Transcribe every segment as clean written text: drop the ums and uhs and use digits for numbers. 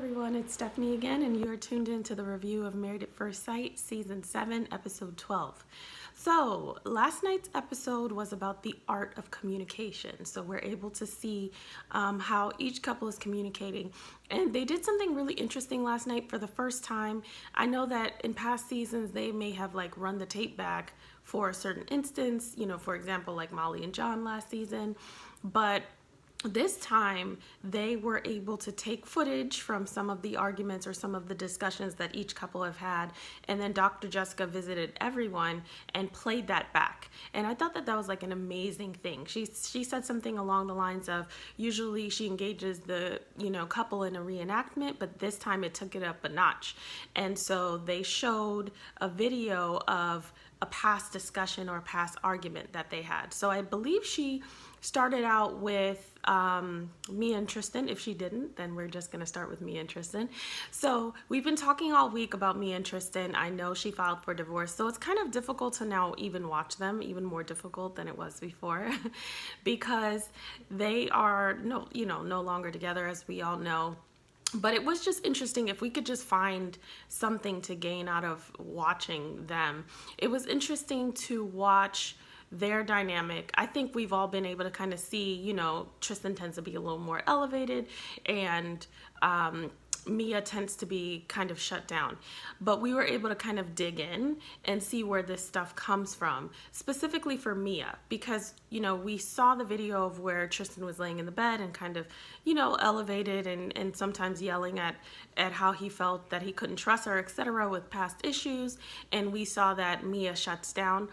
everyone, it's Stephanie again, and you are tuned into the review of Married at First Sight, Season 7, Episode 12. So, last night's episode was about the art of communication. So, we're able to see how each couple is communicating. And they did something really interesting last night for the first time. I know that in past seasons, they may have run the tape back for a certain instance, for example, like Molly and John last season. But this time, they were able to take footage from some of the arguments or some of the discussions that each couple have had, and then Dr. Jessica visited everyone and played that back. And I thought that that was an amazing thing. She said something along the lines of, usually she engages the couple in a reenactment, but this time it took it up a notch. And so they showed a video of a past discussion or past argument that they had. So I believe she started out with Mia and Tristan. If she didn't, then we're just going to start with Mia and Tristan. So we've been talking all week about Mia and Tristan. I know she filed for divorce, so it's kind of difficult to now even watch them, even more difficult than it was before, because they are no longer together, as we all know. But it was just interesting if we could just find something to gain out of watching them. It was interesting to watch their dynamic. I think we've all been able to kind of see, Tristan tends to be a little more elevated, and Mia tends to be kind of shut down. But we were able to kind of dig in and see where this stuff comes from, specifically for Mia, because, we saw the video of where Tristan was laying in the bed and kind of, elevated and sometimes yelling at how he felt that he couldn't trust her, etc., with past issues. And we saw that Mia shuts down.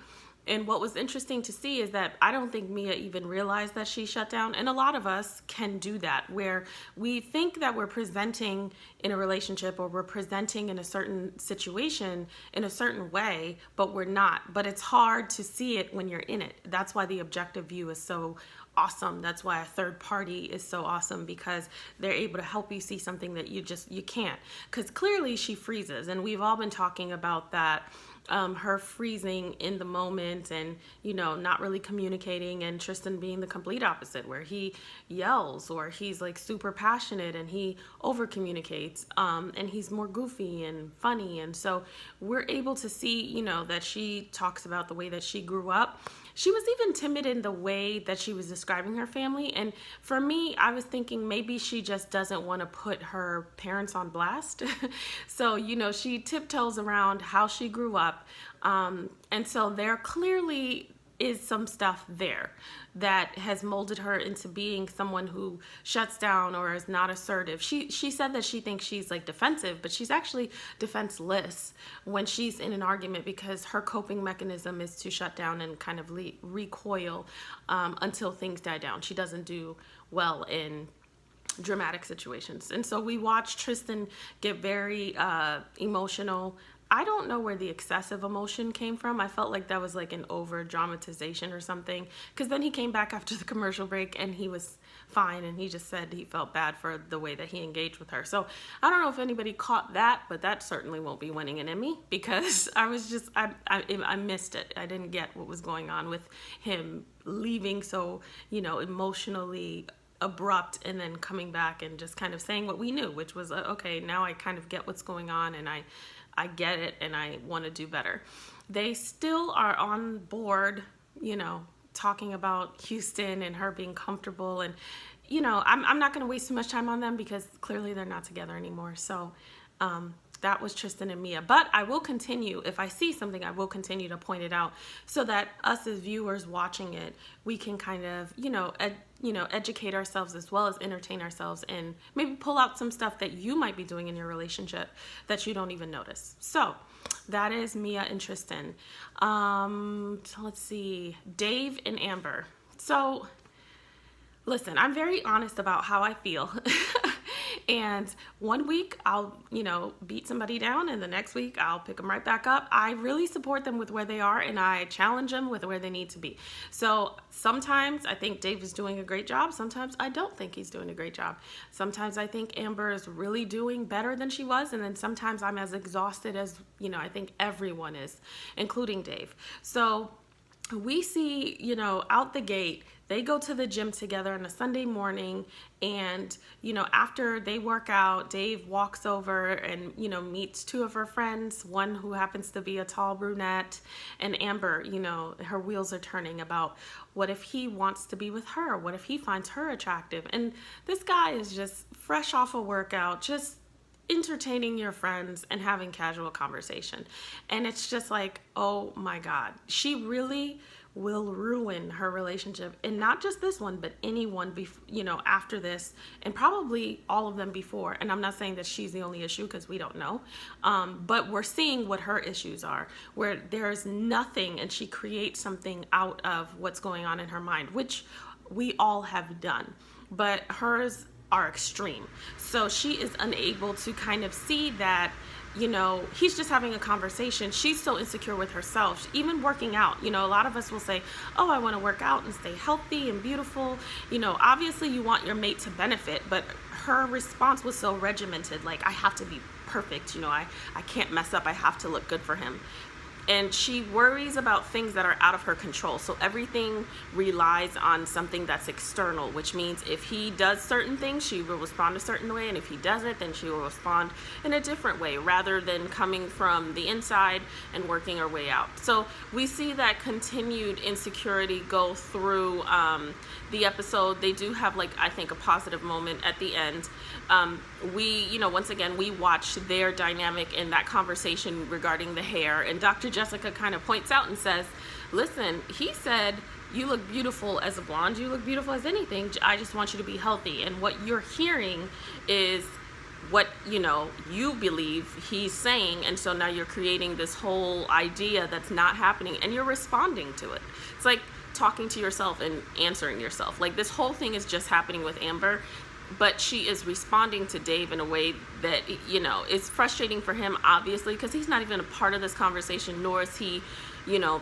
And what was interesting to see is that I don't think Mia even realized that she shut down. And a lot of us can do that, where we think that we're presenting in a relationship or we're presenting in a certain situation in a certain way, but we're not. But it's hard to see it when you're in it. That's why the objective view is so awesome. That's why a third party is so awesome, because they're able to help you see something that you can't. Because clearly she freezes, and we've all been talking about that. Her freezing in the moment and, not really communicating, and Tristan being the complete opposite, where he yells or he's super passionate and he over communicates, and he's more goofy and funny. And so we're able to see, that she talks about the way that she grew up. She was even timid in the way that she was describing her family. And for me, I was thinking maybe she just doesn't want to put her parents on blast. So, she tiptoes around how she grew up. And so there clearly is some stuff there that has molded her into being someone who shuts down or is not assertive. She said that she thinks she's defensive, but she's actually defenseless when she's in an argument, because her coping mechanism is to shut down and kind of recoil until things die down. She doesn't do well in dramatic situations. And so we watched Tristan get very emotional. I don't know where the excessive emotion came from. I felt like that was an over dramatization or something, because then he came back after the commercial break and he was fine, and he just said he felt bad for the way that he engaged with her. So I don't know if anybody caught that, but that certainly won't be winning an Emmy, because I missed it. I didn't get what was going on with him leaving so emotionally abrupt, and then coming back and just kind of saying what we knew, which was okay, now I kind of get what's going on, and I get it, and I want to do better. They still are on board, talking about Houston and her being comfortable. And, I'm not going to waste too much time on them, because clearly they're not together anymore. So that was Tristan and Mia. But I will continue. If I see something, I will continue to point it out, so that us as viewers watching it, we can kind of, educate ourselves as well as entertain ourselves, and maybe pull out some stuff that you might be doing in your relationship that you don't even notice. So that is Mia and Tristan. So let's see, Dave and Amber. So listen, I'm very honest about how I feel. And one week I'll, beat somebody down, and the next week I'll pick them right back up. I really support them with where they are, and I challenge them with where they need to be. So sometimes I think Dave is doing a great job. Sometimes I don't think he's doing a great job. Sometimes I think Amber is really doing better than she was. And then sometimes I'm as exhausted as, I think everyone is, including Dave. So we see, out the gate, they go to the gym together on a Sunday morning, and, you know, after they work out, Dave walks over and, you know, meets two of her friends, one who happens to be a tall brunette, and Amber, you know, her wheels are turning about what if he wants to be with her? What if he finds her attractive? And this guy is just fresh off a workout, just entertaining your friends and having casual conversation. And it's just like, oh my God, she really will ruin her relationship, and not just this one, but anyone you know, after this, and probably all of them before. And I'm not saying that she's the only issue, because we don't know, but we're seeing what her issues are, where there's nothing and she creates something out of what's going on in her mind, which we all have done, but hers are extreme. So she is unable to kind of see that, you know, he's just having a conversation. She's so insecure with herself. Even working out, you know, a lot of us will say, oh, I want to work out and stay healthy and beautiful. You know, obviously you want your mate to benefit, but her response was so regimented, like, I have to be perfect, you know, I can't mess up, I have to look good for him. And she worries about things that are out of her control. So everything relies on something that's external, which means if he does certain things, she will respond a certain way. And if he doesn't, then she will respond in a different way, rather than coming from the inside and working her way out. So we see that continued insecurity go through the episode. They do have, like, I think, a positive moment at the end. You know, once again, we watched their dynamic in that conversation regarding the hair, and Dr. Jessica kind of points out and says, listen, he said, you look beautiful as a blonde, you look beautiful as anything, I just want you to be healthy. And what you're hearing is what, you know, you believe he's saying, and so now you're creating this whole idea that's not happening, and you're responding to it. It's like talking to yourself and answering yourself. Like, this whole thing is just happening with Amber, but she is responding to Dave in a way that, you know, is frustrating for him, obviously, because he's not even a part of this conversation, nor is he, you know,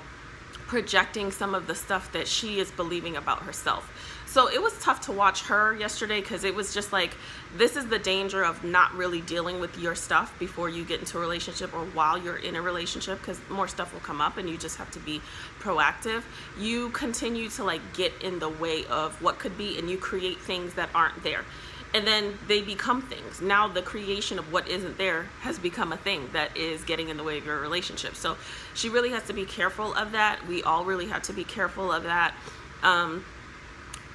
projecting some of the stuff that she is believing about herself. So it was tough to watch her yesterday, because it was just like, this is the danger of not really dealing with your stuff before you get into a relationship, or while you're in a relationship, because more stuff will come up and you just have to be proactive. You continue to, like, get in the way of what could be, and you create things that aren't there. And then they become things. Now the creation of what isn't there has become a thing that is getting in the way of your relationship. So she really has to be careful of that. We all really have to be careful of that.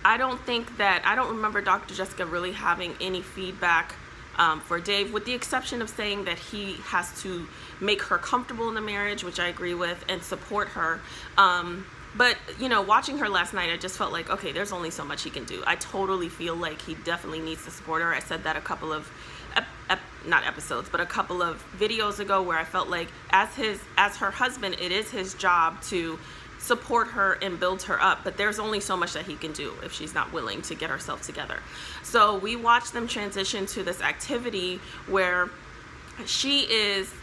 I don't remember Dr. Jessica really having any feedback for Dave, with the exception of saying that he has to make her comfortable in the marriage, which I agree with, and support her. But, you know, watching her last night, I just felt like, okay, there's only so much he can do. I totally feel like he definitely needs to support her. I said that a couple of, not episodes, but a couple of videos ago, where I felt like as her husband, it is his job to support her and build her up, but there's only so much that he can do if she's not willing to get herself together. So we watched them transition to this activity where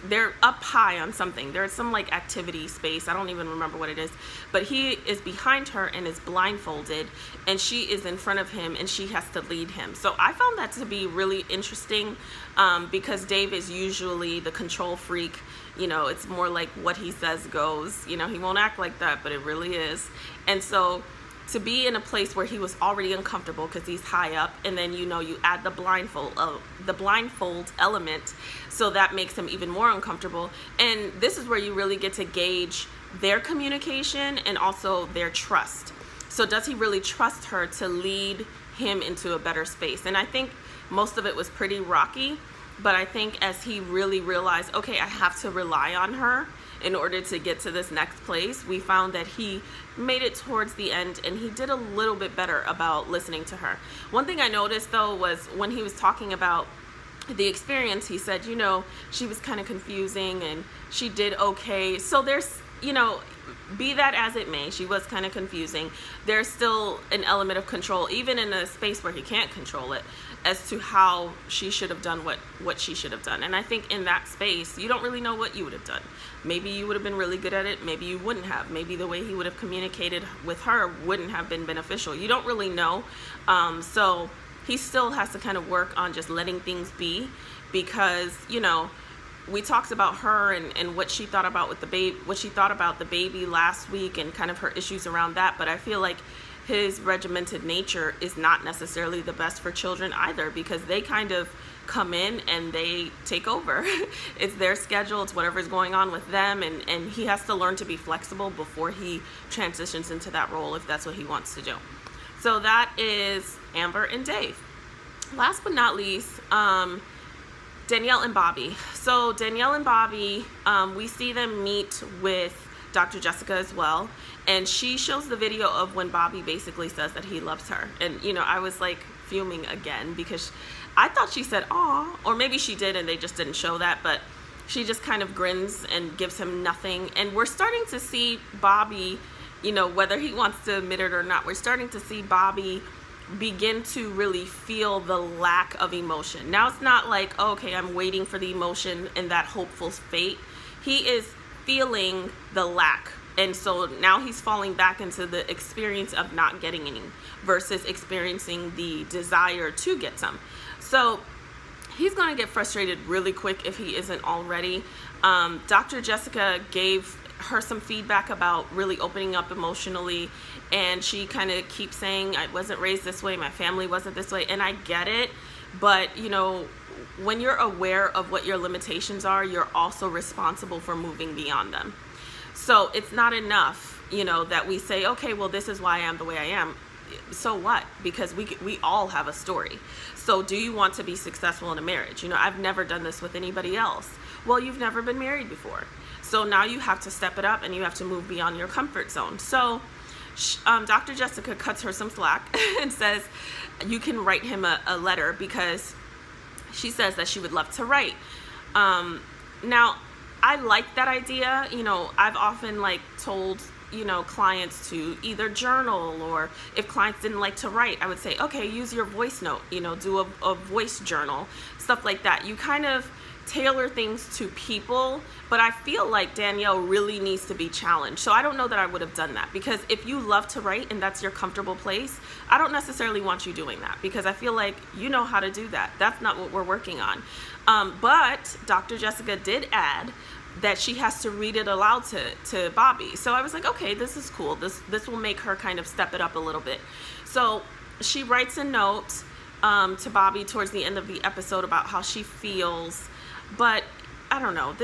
they're up high on something. There's some, like, activity space. I don't even remember what it is, but he is behind her and is blindfolded, and she is in front of him, and she has to lead him. So I found that to be really interesting, because Dave is usually the control freak. You know, it's more like what he says goes. You know, he won't act like that, but it really is. And so to be in a place where he was already uncomfortable because he's high up, and then, you know, you add the blindfold element, so that makes him even more uncomfortable. And this is where you really get to gauge their communication and also their trust. So does he really trust her to lead him into a better space? And I think most of it was pretty rocky, but I think as he really realized, okay, I have to rely on her in order to get to this next place, we found that he made it towards the end, and he did a little bit better about listening to her. One thing I noticed, though, was when he was talking about the experience, he said, you know, she was kind of confusing and she did okay. So there's, you know, be that as it may, she was kind of confusing. There's still an element of control, even in a space where he can't control it, as to how she should have done what she should have done. And I think in that space, you don't really know what you would have done. Maybe you would have been really good at it. Maybe you wouldn't have. Maybe the way he would have communicated with her wouldn't have been beneficial. You don't really know. So he still has to kind of work on just letting things be, because, you know, we talked about her and what she thought about with the baby, what she thought about the baby last week, and kind of her issues around that. But I feel like his regimented nature is not necessarily the best for children either, because they kind of come in and they take over. It's their schedule, it's whatever's going on with them, and he has to learn to be flexible before he transitions into that role if that's what he wants to do. So that is Amber and Dave. Last but not least, Danielle and Bobby. So Danielle and Bobby, we see them meet with Dr. Jessica as well, and she shows the video of when Bobby basically says that he loves her. And I was like fuming again, because I thought she said aw, or maybe she did and they just didn't show that, but she just kind of grins and gives him nothing. And we're starting to see Bobby, whether he wants to admit it or not, we're starting to see Bobby begin to really feel the lack of emotion. Now it's not like, okay, I'm waiting for the emotion and that hopeful fate. He is feeling the lack, and so now he's falling back into the experience of not getting any versus experiencing the desire to get some. So he's going to get frustrated really quick if he isn't already. Dr. Jessica gave her some feedback about really opening up emotionally, and she kind of keeps saying, I wasn't raised this way, my family wasn't this way, and I get it, but when you're aware of what your limitations are, you're also responsible for moving beyond them. So it's not enough, that we say, okay, well, this is why I am the way I am. So what? Because we all have a story. So do you want to be successful in a marriage? I've never done this with anybody else. Well, you've never been married before. So now you have to step it up and you have to move beyond your comfort zone. So Dr. Jessica cuts her some slack and says, you can write him a letter, because she says that she would love to write. Now, I like that idea. I've often told, clients to either journal, or if clients didn't like to write, I would say, okay, use your voice note, do a voice journal, stuff like that. You kind of tailor things to people, but I feel like Danielle really needs to be challenged. So I don't know that I would have done that, because if you love to write and that's your comfortable place, I don't necessarily want you doing that, because I feel like you know how to do that. That's not what we're working on. But Dr. Jessica did add that she has to read it aloud to Bobby. So I was like, okay, this is cool. This will make her kind of step it up a little bit. So she writes a note to Bobby towards the end of the episode about how she feels. But I don't know,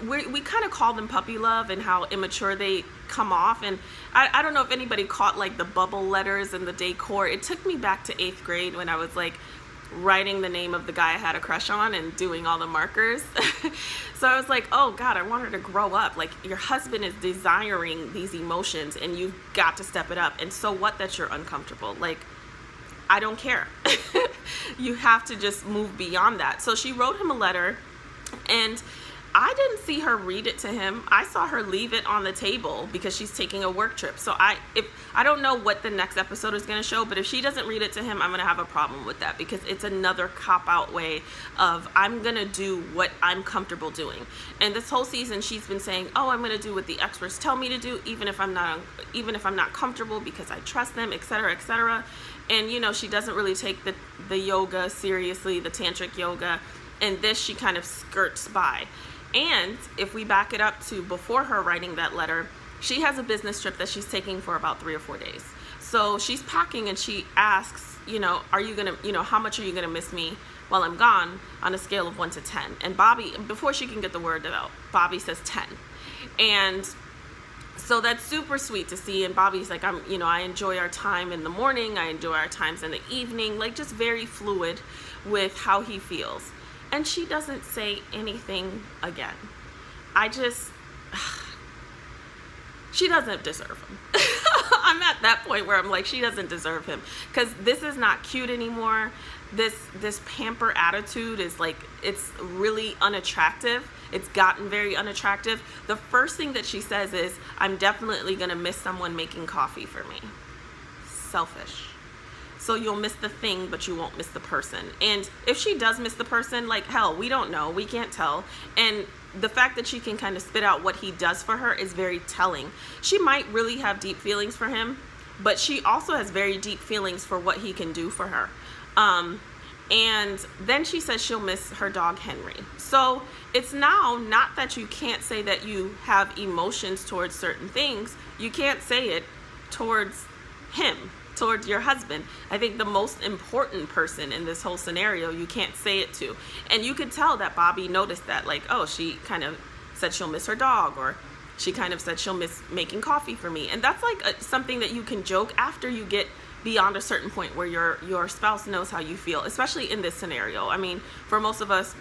we kind of call them puppy love and how immature they come off. And I don't know if anybody caught the bubble letters and the decor. It took me back to 8th grade when I was writing the name of the guy I had a crush on and doing all the markers. So I was like, oh God, I want her to grow up. Your husband is desiring these emotions and you've got to step it up. And so what that you're uncomfortable? I don't care. You have to just move beyond that. So she wrote him a letter, and I didn't see her read it to him. I saw her leave it on the table because she's taking a work trip. So I don't know what the next episode is going to show, but if she doesn't read it to him, I'm going to have a problem with that, because it's another cop-out way of, I'm going to do what I'm comfortable doing. And this whole season she's been saying, oh, I'm going to do what the experts tell me to do, even if I'm not comfortable, because I trust them, etc., etc. And she doesn't really take the yoga seriously, the tantric yoga, and this she kind of skirts by. And if we back it up to before her writing that letter, she has a business trip that she's taking for about 3 or 4 days. So she's packing and she asks, are you going to, how much are you going to miss me while I'm gone, on a scale of 1 to 10? And Bobby, before she can get the word out, Bobby says 10. And so that's super sweet to see. And Bobby's like, I enjoy our time in the morning. I enjoy our times in the evening, just very fluid with how he feels. And she doesn't say anything again. She doesn't deserve him. I'm at that point where I'm like, she doesn't deserve him, because this is not cute anymore. This pamper attitude is it's really unattractive. It's gotten very unattractive. The first thing that she says is, I'm definitely gonna miss someone making coffee for me. Selfish. So you'll miss the thing, but you won't miss the person. And if she does miss the person, hell, we don't know. We can't tell. And the fact that she can kind of spit out what he does for her is very telling. She might really have deep feelings for him, but she also has very deep feelings for what he can do for her. And then she says she'll miss her dog, Henry. So it's now not that you can't say that you have emotions towards certain things. You can't say it towards him, towards your husband. I think the most important person in this whole scenario, you can't say it to. And you could tell that Bobby noticed that, like, oh, she kind of said she'll miss her dog, or she kind of said she'll miss making coffee for me. And that's like something that you can joke after you get beyond a certain point where your spouse knows how you feel, especially in this scenario. I mean, for most of us,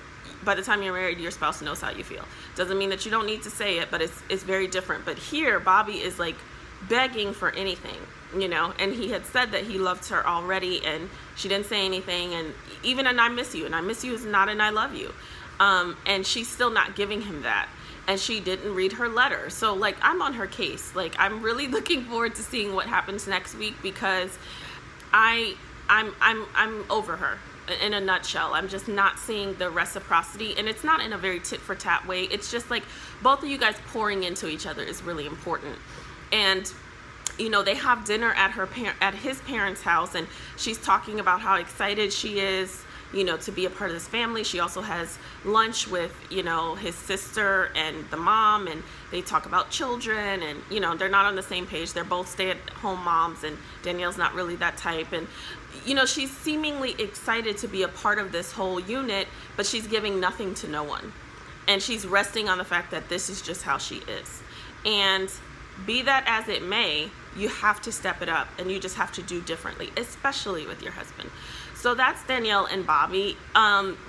by the time you're married, your spouse knows how you feel. Doesn't mean that you don't need to say it, but it's very different. But here, Bobby is like begging for anything, you know, and he had said that he loved her already, and she didn't say anything. And even an I miss you, and I miss you is not an I love you. And she's still not giving him that. And she didn't read her letter. So like, I'm on her case. Like, I'm really looking forward to seeing what happens next week, because I'm over her. In a nutshell, I'm just not seeing the reciprocity, and it's not in a very tit for tat way. It's just like both of you guys pouring into each other is really important. And you know, they have dinner at his parents' house, and she's talking about how excited she is, you know, to be a part of this family. She also has lunch with, you know, his sister and the mom, and they talk about children, and, you know, they're not on the same page. They're both stay-at-home moms, and Danielle's not really that type. And, you know, she's seemingly excited to be a part of this whole unit, but she's giving nothing to no one. And she's resting on the fact that this is just how she is. And be that as it may, you have to step it up, and you just have to do differently, especially with your husband. So that's Danielle and Bobby.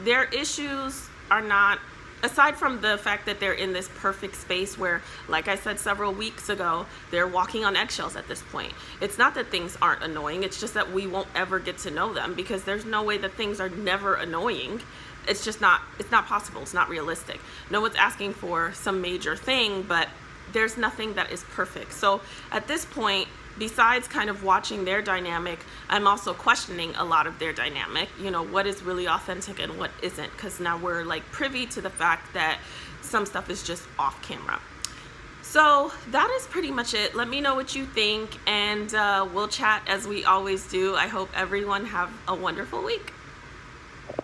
Their issues are not, aside from the fact that they're in this perfect space where, like I said several weeks ago, they're walking on eggshells at this point. It's not that things aren't annoying. It's just that we won't ever get to know them, because there's no way that things are never annoying. It's just not, it's not possible. It's not realistic. No one's asking for some major thing, but there's nothing that is perfect. So at this point, besides kind of watching their dynamic, I'm also questioning a lot of their dynamic. You know, what is really authentic and what isn't, because now we're like privy to the fact that some stuff is just off camera. So that is pretty much it. Let me know what you think, and we'll chat as we always do. I hope everyone have a wonderful week.